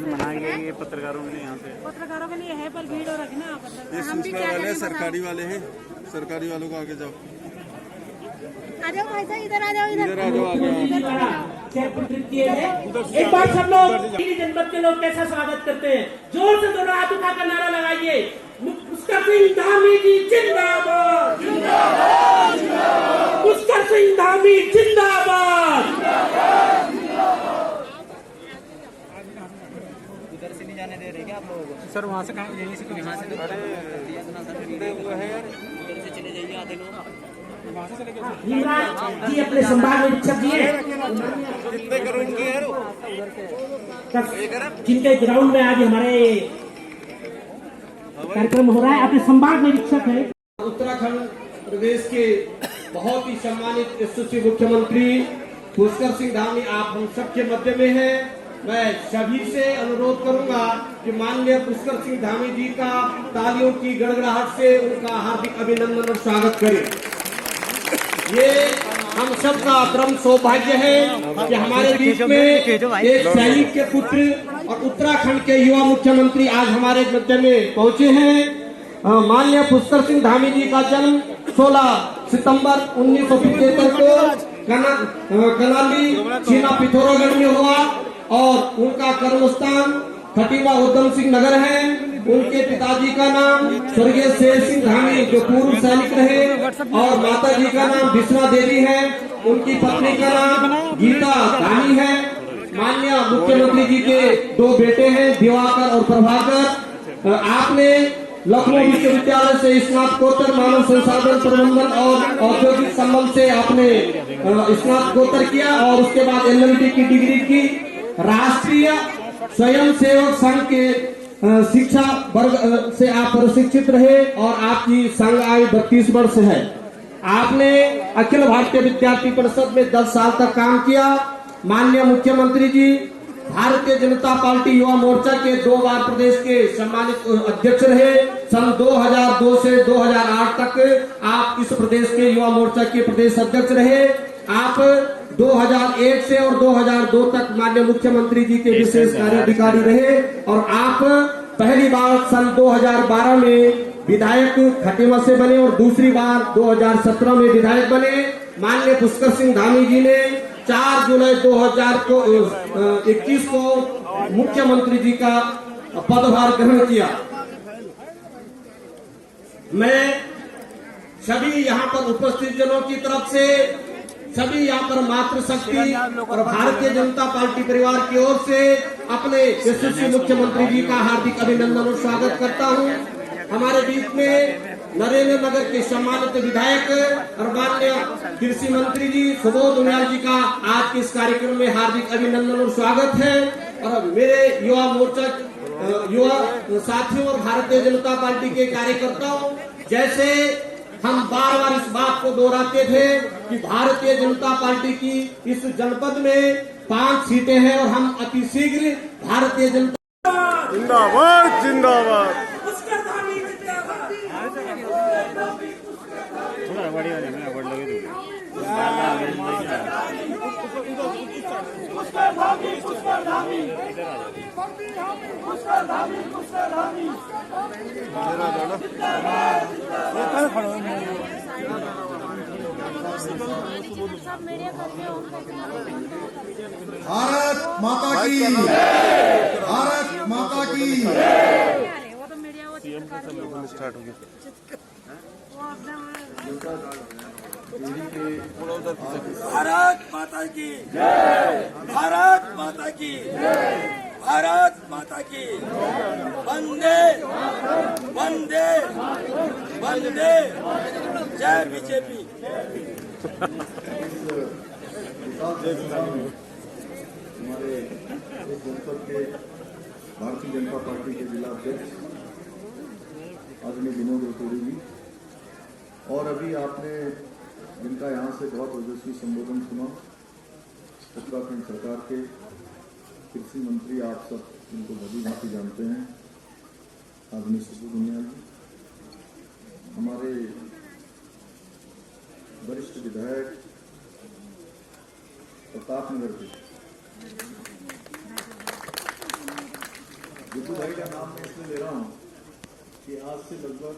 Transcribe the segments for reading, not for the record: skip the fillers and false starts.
मना गया ये पत्रकारों के लिए, यहाँ पे पत्रकारों के लिए है, पर भीड़ हो रखी ना। ये सूचना वाले सरकारी वाले हैं, सरकारी वालों को आगे जाओ, आ जाओ भाई साहब, इधर आ जाओ, इधर आ जाओ, आगे एक बार सब लोग जनपद के लोग कैसा स्वागत करते हैं, जोर से दोनों हाथ उठाकर नारा लगाइए, पुष्कर सिंह धामी जी जिंदाबाद, पुष्कर सिंह धामी जिंदाबाद। उधर से नहीं जाने दे रहे क्या आप लोगों को? सर वहाँ से कहाँ, यहीं से, यहाँ से हुआ है यार, उधर से चले जाइए, आधे लोग वहाँ से चले गए जी। अपने संभाग निरीक्षक जी हैं, कितने करोड़ की है जिनके ग्राउंड में आज हमारे कार्यक्रम हो रहा है, अपने संभाग निरीक्षक है। उत्तराखंड प्रदेश के बहुत ही सम्मानित यशस्वी मुख्यमंत्री पुष्कर सिंह धामी आप हम सबके मध्य में हैं। मैं सभी से अनुरोध करूंगा कि माननीय पुष्कर सिंह धामी जी का तालियों की गड़गड़ाहट से उनका हार्दिक अभिनंदन और स्वागत करें। ये हम सब का परम सौभाग्य है कि हमारे बीच में एक सैनिक के पुत्र और उत्तराखंड के युवा मुख्यमंत्री आज हमारे मध्य में पहुंचे हैं। माननीय पुष्कर सिंह धामी जी का जन्म 16 सितंबर 1975 को कनाली चीना पिथौरागढ़ में हुआ और उनका कर्मस्थान खटीमा उधम सिंह नगर है। उनके पिताजी का नाम स्वर्गीय शेर सिंह धामी जो पूर्व सैनिक रहे और माता जी का नाम विष्णा देवी है। उनकी पत्नी का नाम गीता धामी है। माननीय मुख्यमंत्री जी के दो बेटे हैं दिवाकर और प्रभाकर। आपने लखनऊ विश्वविद्यालय से स्नातकोत्तर मानव संसाधन प्रबंधन और औद्योगिक संबंध से आपने स्नातकोत्तर किया और उसके बाद LLB की डिग्री की। राष्ट्रीय स्वयं सेवक संघ के शिक्षा वर्ग से आप प्रशिक्षित रहे और आपकी संघ आयु 32 वर्ष है। आपने अखिल भारतीय विद्यार्थी परिषद में 10 साल तक काम किया। माननीय मुख्यमंत्री जी भारतीय जनता पार्टी युवा मोर्चा के 2 बार प्रदेश के सम्मानित अध्यक्ष रहे। सन 2002 से 2008 तक आप इस प्रदेश के युवा मोर्चा के प्रदेश अध्यक्ष रहे। आप 2001 से और 2002 तक माननीय मुख्यमंत्री जी के विशेष कार्याधिकारी रहे और आप पहली बार सन 2012 में विधायक खटीमा से बने और दूसरी बार 2017 में विधायक बने। माननीय पुष्कर सिंह धामी जी ने 4 जुलाई 2021 को मुख्यमंत्री जी का पदभार ग्रहण किया। मैं सभी यहाँ पर उपस्थित जनों की तरफ से सभी यहाँ पर मातृशक्ति और भारतीय जनता पार्टी परिवार की ओर से अपने यशस्वी मुख्यमंत्री जी का हार्दिक अभिनंदन और स्वागत करता हूँ। हमारे बीच में नरेंद्र नगर के सम्मानित विधायक और माननीय कृषि मंत्री जी सुबोध उनियाल जी का आज के इस कार्यक्रम में हार्दिक अभिनंदन और स्वागत है। और मेरे युवा मोर्चा युवा साथियों और भारतीय जनता पार्टी के कार्यकर्ताओं, जैसे हम बार बार इस बात को दोहराते थे कि भारतीय जनता पार्टी की इस जनपद में 5 सीटें हैं और हम अति शीघ्र भारतीय जनता जिंदाबाद जिंदाबाद। थोड़ा बड़ी वाली में अवार्ड लगे भारत माता की, भारत माता की। वो तो मीडिया वो स्टार्ट हो गया। भारत माता की जय, भारत माता की जय, भारत माता की वंदे वंदे वंदे, जय बीजेपी। हमारे जनपद के भारतीय जनता पार्टी के जिला अध्यक्ष आदरणीय विनोद रतूड़ी जी, और अभी आपने जिनका यहाँ से बहुत ओजस्वी संबोधन सुना, उत्तराखंड सरकार के कृषि मंत्री, आप सब जिनको भली भांति जानते हैं, आदरणीय सुबोध उनियाल जी, हमारे वरिष्ठ विधायक प्रतापनगर के गुड्डू भाई का नाम मैं इसलिए ले रहा हूँ कि आज से लगभग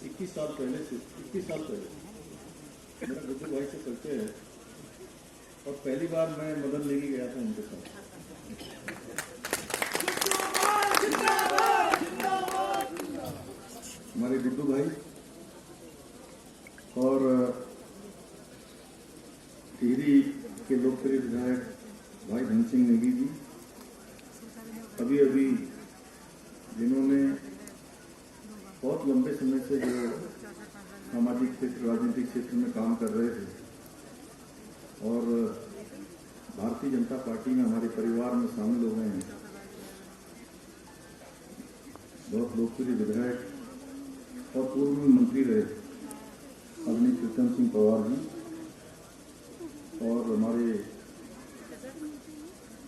21 साल पहले मेरा गुड्डू भाई से परिचय है और पहली बार मैं मदन लेके गया था उनके साथ। हमारे गुड्डू भाई और टिहरी के लोकप्रिय विधायक भाई धन सिंह नेगी जी अभी अभी जिन्होंने बहुत लंबे समय से जो सामाजिक क्षेत्र राजनीतिक क्षेत्र में काम कर रहे थे और भारतीय जनता पार्टी में हमारे परिवार में शामिल हो गए हैं, बहुत लोकप्रिय विधायक और पूर्व में मंत्री रहे आदरणीय प्रीतम सिंह पवार जी और हमारे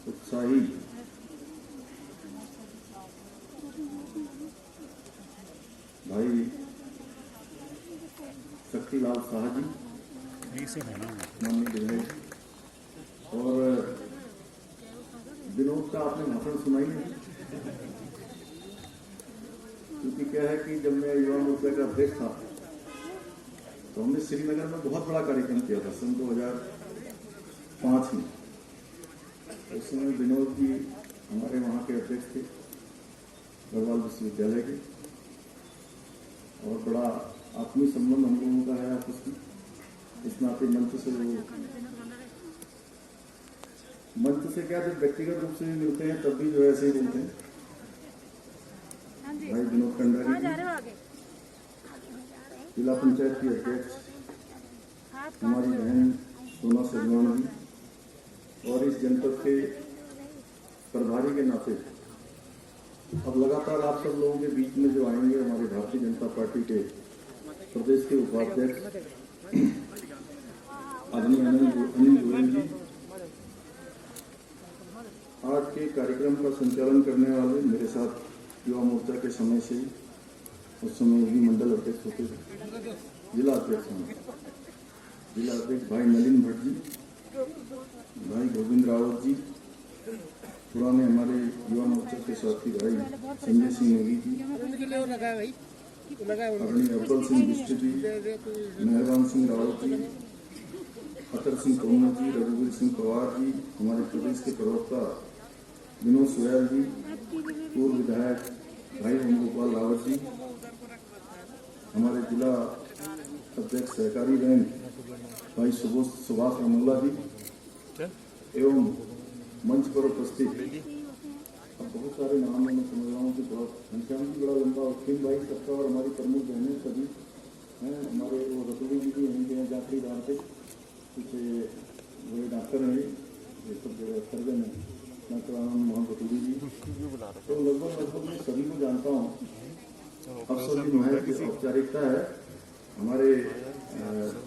उत्साही भाई शक्तिलाल शाह जी माननीय विधायक और विनोद का आपने भाषण सुनाई है क्योंकि क्या है कि जब मैं युवा मोर्चा का अध्यक्ष था तो हमने श्रीनगर में बहुत बड़ा कार्यक्रम किया था सन 2005 में। उस समय विनोद जी हमारे वहाँ के अध्यक्ष थे गढ़वाल विश्वविद्यालय के और बड़ा आत्मीय संबंध हम लोगों का है आपस में। इस नाते मंच से क्या जब व्यक्तिगत रूप से भी मिलते हैं तब भी जो ऐसे ही मिलते हैं। भाई विनोद कंडारी जिला पंचायत की अध्यक्ष हमारी बहन सोना सजवान जी और इस जनपद के प्रभारी के नाते अब लगातार आप सब लोगों के बीच में जो आएंगे हमारे भारतीय जनता पार्टी के प्रदेश के उपाध्यक्ष आदरणीय अनिल गोयल जी, आज के कार्यक्रम का संचालन करने वाले मेरे साथ युवा मोर्चा के समय से ही उस समय भी मंडल अध्यक्ष होते थे, जिला अध्यक्ष भाई नलिन भट्ट जी, भाई गोविंद रावत जी, पुराने हमारे युवा मोर्चा के साथी भाई संजय सिंह नेगी जी, आदरणीय अब्बल सिंह बिष्ट जी, मेहरबान सिंह रावत जी, अतर सिंह तोमर जी, रघुवीर सिंह पवार जी, हमारे प्रदेश के प्रवक्ता विनोद सुयाल जी, पूर्व विधायक भाई ओम गोपाल रावत जी, हमारे जिला अध्यक्ष सहकारी बैंक भाई सुभाष रमोला जी एवं मंच पर उपस्थित अब बहुत सारे नाम मैं समझ रहा हूँ कि बहुत घनश्याम जी बड़ा लंबा किम भाई सबका और हमारी प्रमुख बहनें सभी हैं, हमारे वो रतुड़ी जी भी यहीं के हैं जाखड़ी दार से कुछ वही डॉक्टर हैं ये सब जो सर्जन है डॉक्टर आनंद मोहन रतुड़ी जी, तो लगभग मैं सभी को जानता हूँ। अफसर की नुमाइश की औपचारिकता है हमारे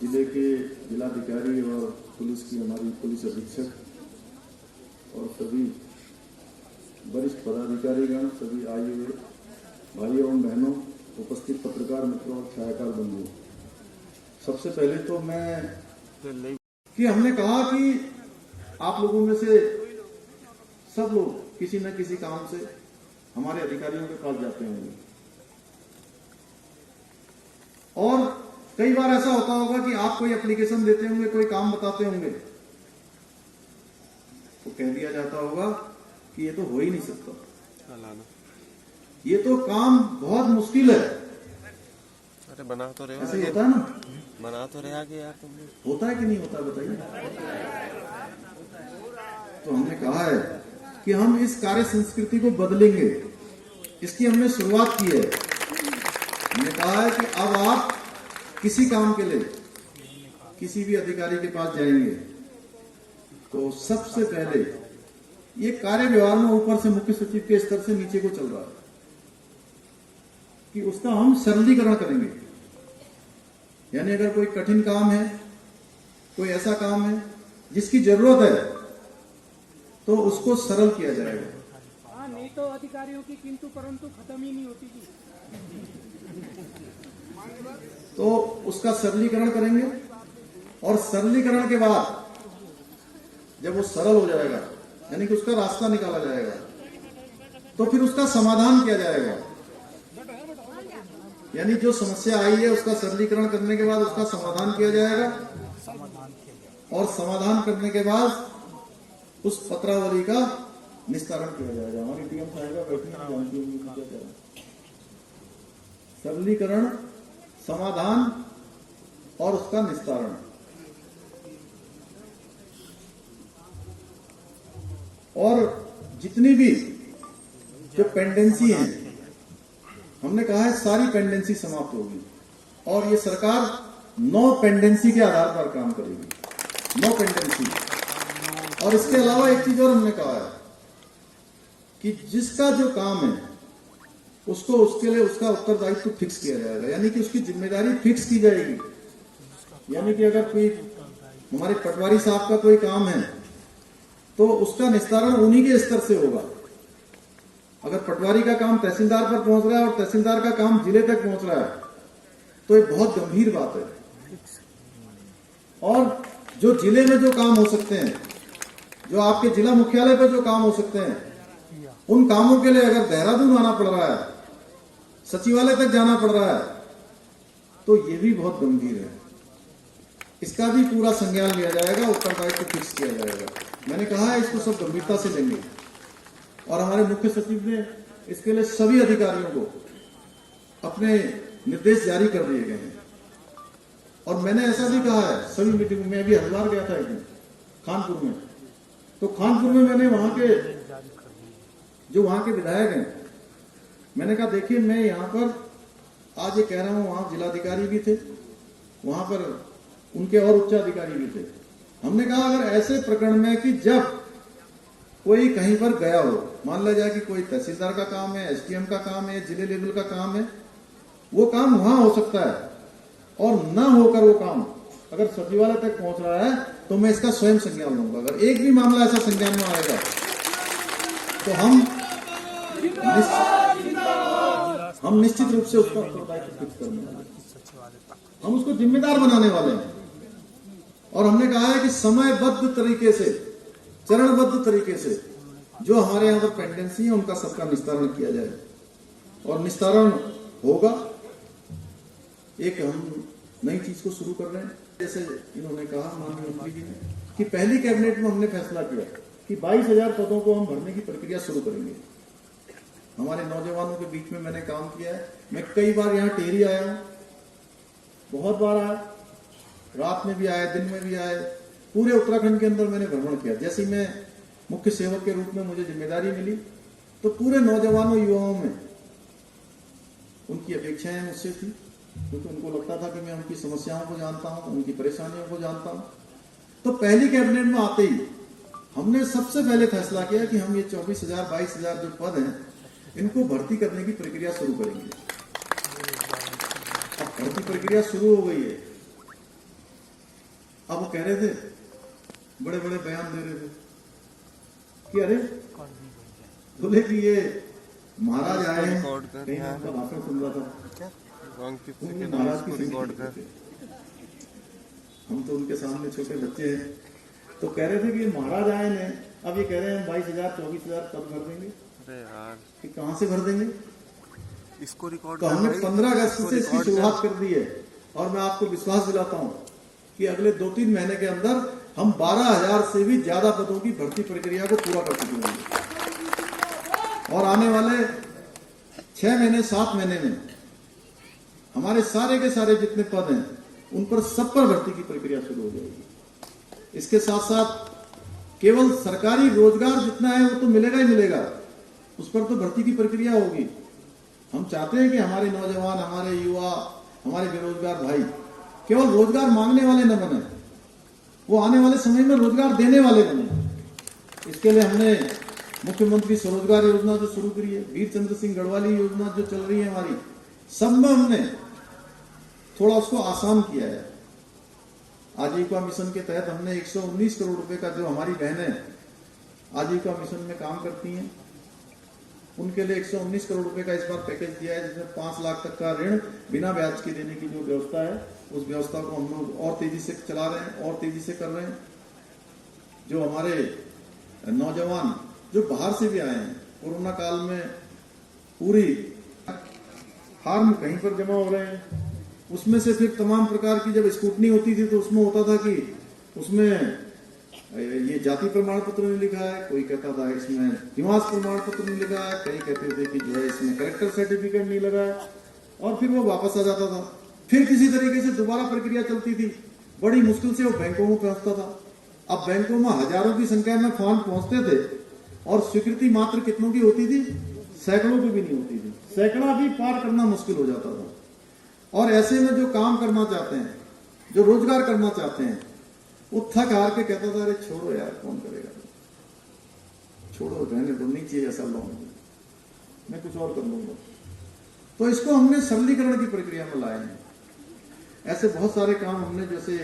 जिले के जिलाधिकारी और पुलिस की हमारी पुलिस अधीक्षक और सभी वरिष्ठ पदाधिकारीगण, सभी आए हुए भाइयों एवं बहनों, उपस्थित पत्रकार मित्रों और छायाकार बंधुओं, सबसे पहले तो मैं कि हमने कहा कि आप लोगों में से सब लोग किसी न किसी काम से हमारे अधिकारियों के पास जाते होंगे और कई बार ऐसा होता होगा कि आप कोई एप्लीकेशन देते होंगे, कोई काम बताते होंगे तो कह दिया जाता होगा कि ये तो हो ही नहीं सकता, ये तो काम बहुत मुश्किल है। अरे बना तो रहे ऐसे होता है ना, बना तो रहे आगे यार तुमने, होता है कि नहीं होता बताइए। तो हमने कहा है कि हम इस कार्य संस्कृति को बदलेंगे, इसकी हमने शुरुआत की है। हमने कहा है कि अब आप किसी काम के लिए किसी भी अधिकारी के पास जाएंगे तो सबसे पहले ये कार्य व्यवहार में ऊपर से मुख्य सचिव के स्तर से नीचे को चल रहा है कि उसका हम सरलीकरण करेंगे। यानी अगर कोई कठिन काम है, कोई ऐसा काम है जिसकी जरूरत है तो उसको सरल किया जाएगा। हाँ, नहीं तो अधिकारियों की किंतु परंतु खत्म ही नहीं होती थी। तो उसका सरलीकरण करेंगे और सरलीकरण के बाद जब वो सरल हो जाएगा, यानी कि उसका रास्ता निकाला जाएगा, तो फिर उसका समाधान किया जाएगा। यानी जो समस्या आई है उसका सरलीकरण करने के बाद उसका समाधान किया जाएगा, और समाधान करने के बाद उस पत्रावली का निस्तारण किया जाएगा। हमारी टीएम साहिबा बैठने जानती होंगी क्या कह रहा है। सरलीकरण, समाधान और उसका निस्तारण। और जितनी भी जो पेंडेंसी है, हमने कहा है सारी पेंडेंसी समाप्त होगी, और ये सरकार 9 पेंडेंसी के आधार पर काम करेगी। 9 पेंडेंसी। और इसके अलावा एक चीज और हमने कहा है कि जिसका जो काम है उसको उसके लिए उसका उत्तरदायित्व फिक्स किया जाएगा, यानी कि उसकी जिम्मेदारी फिक्स की जाएगी। यानी कि अगर कोई हमारे पटवारी साहब का कोई काम है तो उसका निस्तारण उन्हीं के स्तर से होगा। अगर पटवारी का काम तहसीलदार पर पहुंच रहा है और तहसीलदार का काम जिले तक पहुंच रहा है तो ये बहुत गंभीर बात है। और जो जिले में जो काम हो सकते हैं, जो आपके जिला मुख्यालय पर जो काम हो सकते हैं, उन कामों के लिए अगर देहरादून आना पड़ रहा है, सचिवालय तक जाना पड़ रहा है, तो ये भी बहुत गंभीर है। इसका भी पूरा संज्ञान लिया जाएगा, उत्तरदायित्व फिक्स किया जाएगा। मैंने कहा है इसको सब गंभीरता से लेंगे, और हमारे मुख्य सचिव ने इसके लिए सभी अधिकारियों को अपने निर्देश जारी कर दिए गए हैं। और मैंने ऐसा भी कहा है सभी मीटिंग में, अभी हरिद्वार गया था एक दिन खानपुर में, तो खानपुर में मैंने वहां के जो वहां के विधायक हैं, मैंने कहा देखिए मैं यहां पर आज ये कह रहा हूं, वहां जिलाधिकारी भी थे, वहां पर उनके और उच्च अधिकारी भी थे। हमने कहा अगर ऐसे प्रकरण में कि जब कोई कहीं पर गया हो, मान लिया जाए कि कोई तहसीलदार का काम है, एसडीएम का काम है, जिले लेवल का काम है, वो काम वहां हो सकता है, और न होकर वो काम अगर सचिवालय तक पहुंच रहा है तो मैं इसका स्वयं संज्ञान लूंगा। अगर एक भी मामला ऐसा संज्ञान में आएगा तो हम निश्चित रूप से उसका उत्तरदायित्व फिक्स करने वाले हैं, हम उसको जिम्मेदार बनाने वाले हैं। और हमने कहा है कि समयबद्ध तरीके से, चरणबद्ध तरीके से जो हमारे यहां पर पेंडेंसी है उनका सबका निस्तारण किया जाए, और निस्तारण होगा। एक हम नई चीज को शुरू कर रहे हैं, जैसे इन्होंने कहा माननीय मंत्री जी ने कि पहली कैबिनेट में हमने फैसला किया कि 22,000 पदों को हम भरने की प्रक्रिया शुरू करेंगे। हमारे नौजवानों के बीच में मैंने काम किया है। मैं कई बार यहाँ टेहरी आया हूं, बहुत बार आया, रात में भी आए, दिन में भी आए, पूरे उत्तराखंड के अंदर मैंने भ्रमण किया। जैसे मैं मुख्य सेवक के रूप में मुझे जिम्मेदारी मिली तो पूरे नौजवानों युवाओं में उनकी अपेक्षाएं मुझसे थी, क्योंकि उनको लगता था कि मैं उनकी समस्याओं को जानता हूं, उनकी परेशानियों को जानता हूं। तो पहली कैबिनेट में आते ही हमने सबसे पहले फैसला किया कि हम ये 24,000 22,000 जो पद हैं इनको भर्ती करने की प्रक्रिया शुरू करेंगे। अब भर्ती प्रक्रिया शुरू हो गई है। अब वो कह रहे थे, बड़े बड़े बयान दे रहे थे कि अरे बोले कि ये महाराज आए हैं, कहीं उनका भाषण सुन रहा था, महाराज की रिकॉर्ड कर, हम तो उनके सामने छोटे बच्चे हैं, तो कह रहे थे कि महाराज आए हैं, अब ये कह रहे हैं 22,000 24,000 पद भर देंगे। अरे यार, कि कहां से भर देंगे इसको रिकॉर्ड। तो हमने 15 अगस्त से इसकी शुरुआत कर दी है, और मैं आपको विश्वास दिलाता हूं कि अगले 2-3 महीने के अंदर हम 12,000 से भी ज्यादा पदों की भर्ती प्रक्रिया को पूरा कर चुके होंगे, और आने वाले 6 महीने 7 महीने में हमारे सारे के सारे जितने पद हैं उन पर सब पर भर्ती की प्रक्रिया शुरू हो जाएगी। इसके साथ साथ केवल सरकारी रोजगार जितना है वो तो मिलेगा ही मिलेगा, उस पर तो भर्ती की प्रक्रिया होगी। हम चाहते हैं कि हमारे नौजवान, हमारे युवा, हमारे बेरोजगार भाई केवल रोजगार मांगने वाले न बने, वो आने वाले समय में रोजगार देने वाले बने। इसके लिए हमने मुख्यमंत्री स्वरोजगार योजना जो शुरू करी है, वीर चंद्र सिंह गढ़वाली योजना जो चल रही है हमारी, सब में हमने थोड़ा उसको आसान किया है। आजीविका मिशन के तहत हमने 119 करोड़ रुपए का, जो हमारी बहनें आजीविका मिशन में काम करती हैं उनके लिए 119 करोड़ रुपए का इस बार पैकेज दिया है, जिसमें 5 लाख तक का ऋण बिना ब्याज के देने की जो व्यवस्था है, उस व्यवस्था को हम लोग और तेजी से चला रहे हैं और तेजी से कर रहे हैं। जो हमारे नौजवान जो बाहर से भी आए हैं, कोरोना काल में पूरी फार्म कहीं पर जमा हो रहे हैं, उसमें से फिर तमाम प्रकार की जब स्क्रूटनी होती थी तो उसमें होता था कि उसमें ये जाति प्रमाण पत्र नहीं लिखा है, कोई कहता था इसमें निवास प्रमाण पत्र नहीं लिखा है, कई कहते थे कि जो है इसमें करेक्टर सर्टिफिकेट नहीं लगा है, और फिर वो वापस आ जाता था। फिर किसी तरीके से दोबारा प्रक्रिया चलती थी, बड़ी मुश्किल से वो बैंकों में पहुंचता था। अब बैंकों में हजारों की संख्या में फॉर्म पहुंचते थे और स्वीकृति मात्र कितनों की होती थी, सैकड़ों की भी नहीं होती थी, सैकड़ा भी पार करना मुश्किल हो जाता था। और ऐसे में जो काम करना चाहते हैं, जो रोजगार करना चाहते हैं, वो थक हार के कहता था अरे छोड़ो यार, कौन करेगा, छोड़ो, रहने दो, नहीं चाहिए ऐसा लोन, मैं कुछ और कर लूंगा। तो इसको हमने सरलीकरण की प्रक्रिया में लाए हैं। ऐसे बहुत सारे काम हमने, जैसे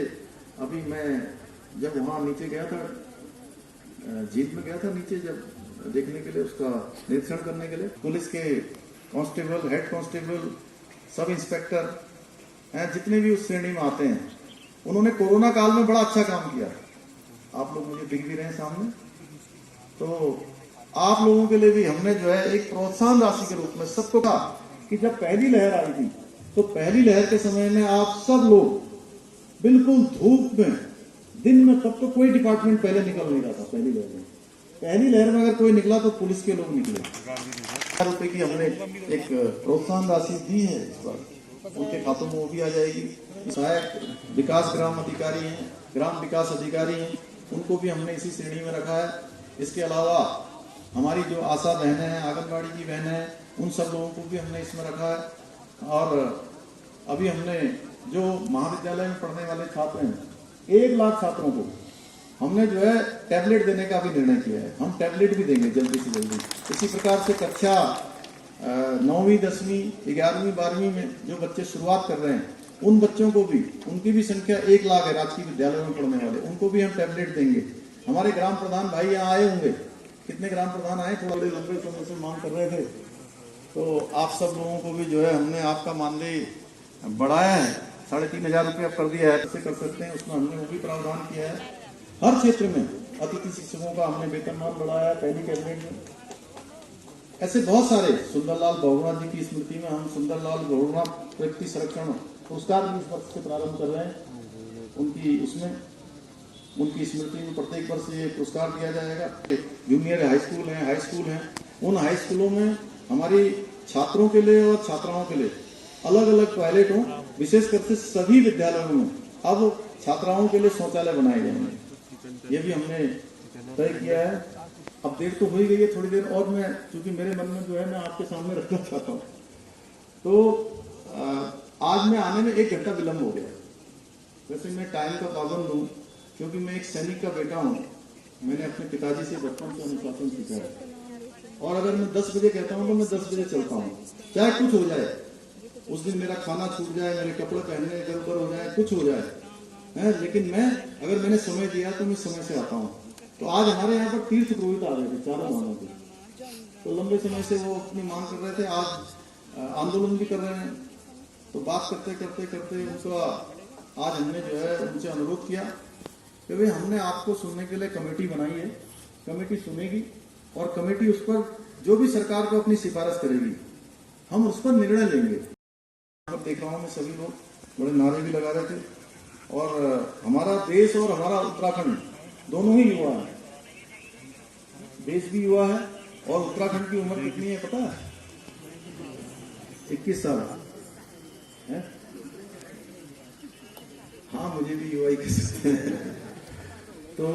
अभी मैं जब वहां नीचे गया था, जीप में गया था नीचे, जब देखने के लिए, उसका निरीक्षण करने के लिए, पुलिस के constable, head constable, sub inspector हैं, जितने भी उस श्रेणी में आते हैं, उन्होंने कोरोना काल में बड़ा अच्छा काम किया। आप लोग मुझे दिख भी रहे हैं सामने। तो आप लोगों के लिए भी हमने जो है एक प्रोत्साहन राशि के रूप में सबको कहा कि जब पहली लहर आई थी, तो पहली लहर के समय में आप सब लोग बिल्कुल धूप में, दिन में, तब तो कोई डिपार्टमेंट पहले निकल नहीं रहा था। पहली लहर में अगर कोई निकला तो पुलिस के लोग निकले। ₹1000 की हमने एक प्रोत्साहन राशि दी है, इस पर उनके खातों में वो भी आ जाएगी। सहायक विकास ग्राम अधिकारी हैं, ग्राम विकास अधिकारी हैं, उनको भी हमने इसी श्रेणी में रखा है। इसके अलावा हमारी जो आशा बहनें हैं, आंगनबाड़ी की बहनें हैं, उन सब लोगों को भी हमने इसमें रखा है। और अभी हमने जो महाविद्यालय में पढ़ने वाले छात्र हैं, 1 लाख छात्रों को हमने जो है टैबलेट देने का भी निर्णय किया है। हम टैबलेट भी देंगे जल्दी से जल्दी। इसी प्रकार से कक्षा 9वीं, 10वीं, 11वीं, 12वीं में जो बच्चे शुरुआत कर रहे हैं, उन बच्चों को भी, उनकी भी संख्या 1 लाख है राजकीय विद्यालयों में पढ़ने वाले, उनको भी हम टैबलेट देंगे। हमारे ग्राम प्रधान भाई यहाँ आए होंगे, कितने ग्राम प्रधान आए, थोड़ा लंबे समय से मांग कर रहे थे, तो आप सब लोगों को भी जो है हमने आपका मानदेय बढ़ाया है, 3500 रुपया कर दिया है। कैसे कर सकते हैं, उसमें हमने वो भी प्रावधान किया है। हर क्षेत्र में अतिथि शिक्षकों का हमने वेतनमान बढ़ाया है पहली कैबिनेट में। ऐसे बहुत सारे, सुंदरलाल बहुगुणा जी की स्मृति में हम सुंदरलाल बहुगुणा व्यक्ति संरक्षण पुरस्कार भी इस वर्ष से प्रारंभ कर रहे हैं। उनकी स्मृति में प्रत्येक वर्ष ये पुरस्कार दिया जाएगा। जूनियर हाई स्कूल हैं, उन हाई स्कूलों में हमारी छात्रों के लिए और छात्राओं के लिए अलग अलग टॉयलेट हों। विशेष करके सभी विद्यालयों में अब छात्राओं के लिए शौचालय बनाए जाएंगे, ये भी हमने तय किया है। अब देर तो हो ही गई है, थोड़ी देर और मैं, क्योंकि मेरे मन में जो है, मैं आपके सामने रखना चाहता हूँ। तो आज मैं आने में 1 घंटा विलम्ब हो गया। वैसे मैं टाइम का पाबंद हूँ, क्योंकि मैं एक सैनिक का बेटा हूँ। मैंने अपने पिताजी से बचपन से अनुशासन सीखा है, और अगर मैं 10 बजे कहता हूँ तो मैं 10 बजे चलता हूँ, चाहे कुछ हो जाए। उस दिन मेरा खाना छूट जाए, मेरे कपड़े पहनने इधर उधर हो जाए, कुछ हो जाए है, लेकिन अगर मैंने समय दिया तो मैं समय से आता हूँ। तो आज हमारे यहाँ पर तीर्थ पुरोहित आ रहे थे 4 महीनों के, तो लंबे समय से वो अपनी मांग कर रहे थे, आज आंदोलन भी कर रहे हैं। तो बात करते करते करते उनका आज हमने जो है उनसे अनुरोध किया कि भाई हमने आपको सुनने के लिए कमेटी बनाई है, कमेटी सुनेगी और कमेटी उस पर जो भी सरकार को अपनी सिफारिश करेगी, हम उस पर निर्णय लेंगे। देख रहा हूँ मैं, सभी लोग बड़े नारे भी लगा रहे थे। और हमारा देश और हमारा उत्तराखंड दोनों ही युवा है, देश भी युवा है और उत्तराखंड की उम्र कितनी है पता है? 21 साल है। हाँ, मुझे भी युवा ही कह सकते हैं। तो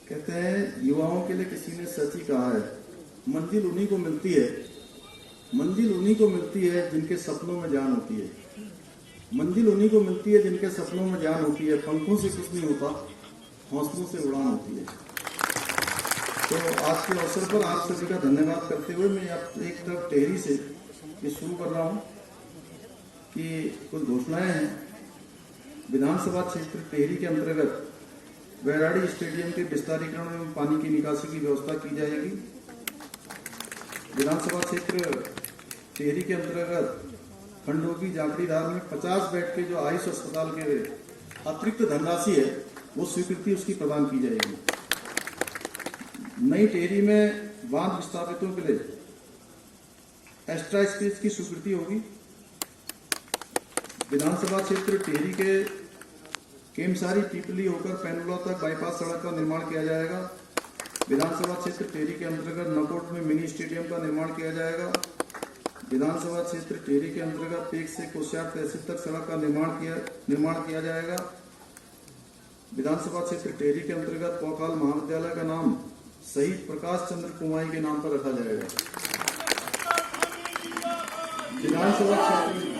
कहते हैं युवाओं के लिए किसी ने सच ही कहा है, मंजिल उन्हीं को मिलती है, मंजिल उन्हीं को मिलती है जिनके सपनों में जान होती है, मंजिल उन्हीं को मिलती है जिनके सपनों में जान होती है। पंखों से कुछ नहीं होता, हौसलों से उड़ान होती है। तो आज के अवसर पर आप सभी का धन्यवाद करते हुए मैं एक तरफ टेहरी से ये शुरू कर रहा हूँ कि कुछ घोषणाएं हैं। विधानसभा क्षेत्र टेहरी के अंतर्गत बैराड़ी स्टेडियम के विस्तारीकरण में पानी की निकासी की व्यवस्था की जाएगी। विधानसभा क्षेत्र टेहरी के अंतर्गत खंडोगी जाखड़ीधार में 50 बेड के जो आयुष अस्पताल के अतिरिक्त धनराशि है वो स्वीकृति उसकी प्रदान की जाएगी। नई टेहरी में बांध विस्थापितों के लिए एक्स्ट्रा स्पेस की स्वीकृति होगी। विधानसभा क्षेत्र टेहरी के केमसारी पीपली होकर पैनुला तक बाईपास सड़क का निर्माण किया जाएगा। विधानसभा क्षेत्र टेहरी के अंतर्गत नकोट में मिनी स्टेडियम का निर्माण किया जाएगा। विधानसभा क्षेत्र टेहरी के अंतर्गत पेक से कोसियार तहसील तक सड़क का निर्माण किया जाएगा। विधानसभा क्षेत्र टेहरी के अंतर्गत पौखाल महाविद्यालय का नाम शहीद प्रकाश चंद्र कुमाई के नाम पर रखा जाएगा। विधानसभा क्षेत्र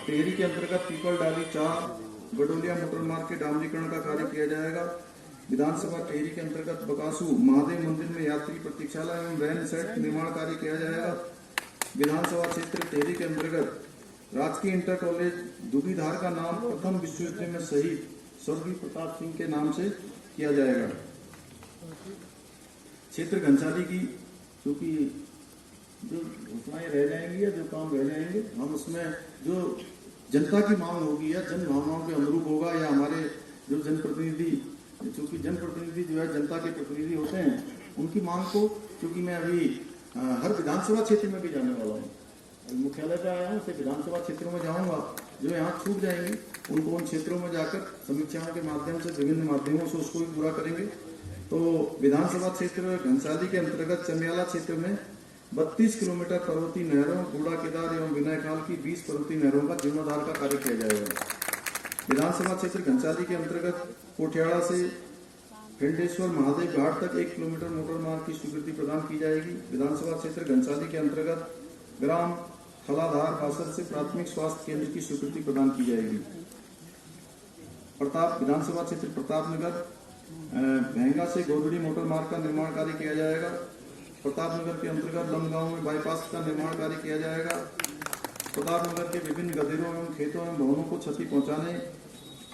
टेहरी के अंतर्गत पीपल डाली 4 गडोलिया मोटर मार्ग के डामरीकरण का कार्य किया जाएगा। विधानसभा टेहरी के अंतर्गत बकासू महादेव मंदिर में यात्री प्रतीक्षालय एवं वैन सेट निर्माण कार्य किया जाएगा। विधानसभा क्षेत्र टेहरी के अंतर्गत राजकीय इंटर कॉलेज दुबीधार का नाम प्रथम विश्व युद्ध में शहीद स्वर्गीय प्रताप सिंह के नाम से किया जाएगा। क्षेत्र घनसाली की चूंकि जो घोषणाएं रह जाएंगी या जो काम रह जाएंगे, हम उसमें जो जनता की मांग होगी या जन भावनाओं के अनुरूप होगा या हमारे जो जनप्रतिनिधि, चूंकि जनप्रतिनिधि जो है जनता के प्रतिनिधि होते हैं, उनकी मांग को, क्योंकि मैं अभी हर विधानसभा क्षेत्र में भी जाने वाला हूँ, मुख्यालय पे आया हूँ, से विधानसभा क्षेत्रों में जाऊंगा, जो यहाँ छूट जाएंगी उनको उन क्षेत्रों में जाकर समीक्षाओं के माध्यम से विभिन्न माध्यमों से उसको भी पूरा करेंगे। तो विधानसभा क्षेत्र घनसाली के अंतर्गत चमियाला क्षेत्र में 32 किलोमीटर पर्वतीय नहरों, बूढ़ा केदार एवं विनयखाल की 20 पर्वतीय नहरों का जीर्णोद्धार का कार्य किया जाएगा। विधानसभा क्षेत्र घनसाली के अंतर्गत कोठियाड़ा से खंडेश्वर महादेव घाट तक 1 किलोमीटर मोटर मार्ग की स्वीकृति प्रदान की जाएगी। विधानसभा क्षेत्र घनसाली के अंतर्गत ग्राम खलाधार बासर से प्राथमिक स्वास्थ्य केंद्र की स्वीकृति प्रदान की जाएगी। विधानसभा क्षेत्र प्रतापनगर महंगा से गोदड़ी मोटर मार्ग का निर्माण कार्य किया जाएगा। प्रतापनगर के अंतर्गत लमगांव में बाईपास का निर्माण कार्य किया जाएगा। प्रतापनगर के विभिन्न गदेरों एवं खेतों एवं भवनों को क्षति पहुंचाने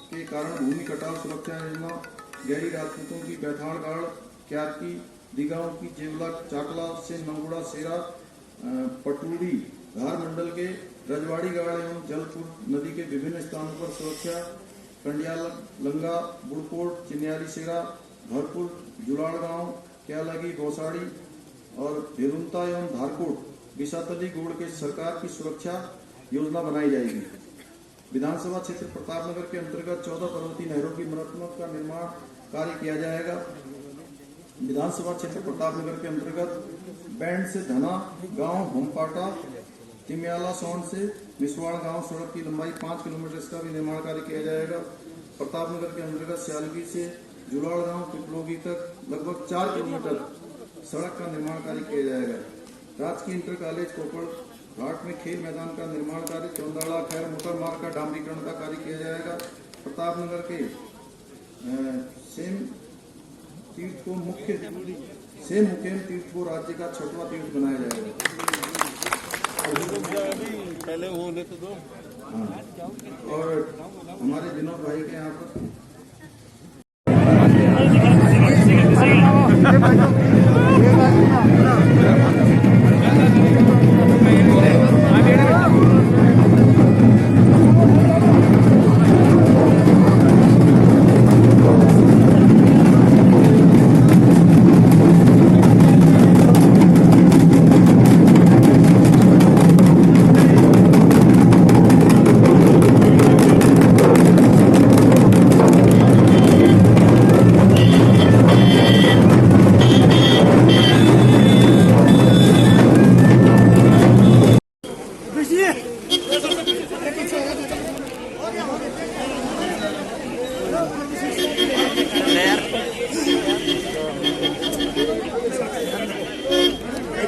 के कारण भूमि कटाव सुरक्षा योजना, गहरी राजपूतों की बैठाड़गाड़, क्यारकी, दिगांव की जेवला, चाकला से मंगुड़ा, सेरा, पटूड़ी, धार मंडल के रजवाड़ी गाड़ एवं जलपुर नदी के विभिन्न स्थानों पर सुरक्षा, कंडिया लंगा, बुड़कोट, चिन्यारी सेरा, भरपुर, जुलाड़ गांव, क्यालगी, गौसाड़ी और भेरुंता एवं धारकोट विसातली गोड़ के सरकार की सुरक्षा योजना बनाई जाएगी। विधानसभा क्षेत्र प्रतापनगर के अंतर्गत 14 पर्वतीय नहरों की मरम्मत का निर्माण कार्य किया जाएगा। विधानसभा क्षेत्र प्रतापनगर के अंतर्गत बैंड से धना गांव होमपाटा तिमियाला सौंड से मिसवाड़ गांव सड़क की लंबाई 5 किलोमीटर, इसका भी निर्माण कार्य किया जाएगा। प्रतापनगर के अंतर्गत सियालगी से जुलाड़ गांव पिपलोगी तक लगभग 4 किलोमीटर सड़क का निर्माण कार्य किया जाएगा। राजकीय इंटर कॉलेज कोपड़ घाट में खेल मैदान का निर्माण कार्य, चौंदाड़ा खैर मोटर मार्ग का डामरीकरण का कार्य किया जाएगा। प्रतापनगर के सेम मुकेम तीर्थ को राज्य का 6वां तीर्थ बनाया जाएगा। पहले होने तो दो। हाँ, और हमारे विनोद भाई के यहाँ पर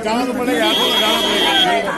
जाना तो पड़ेगा, जाना पड़ेगा।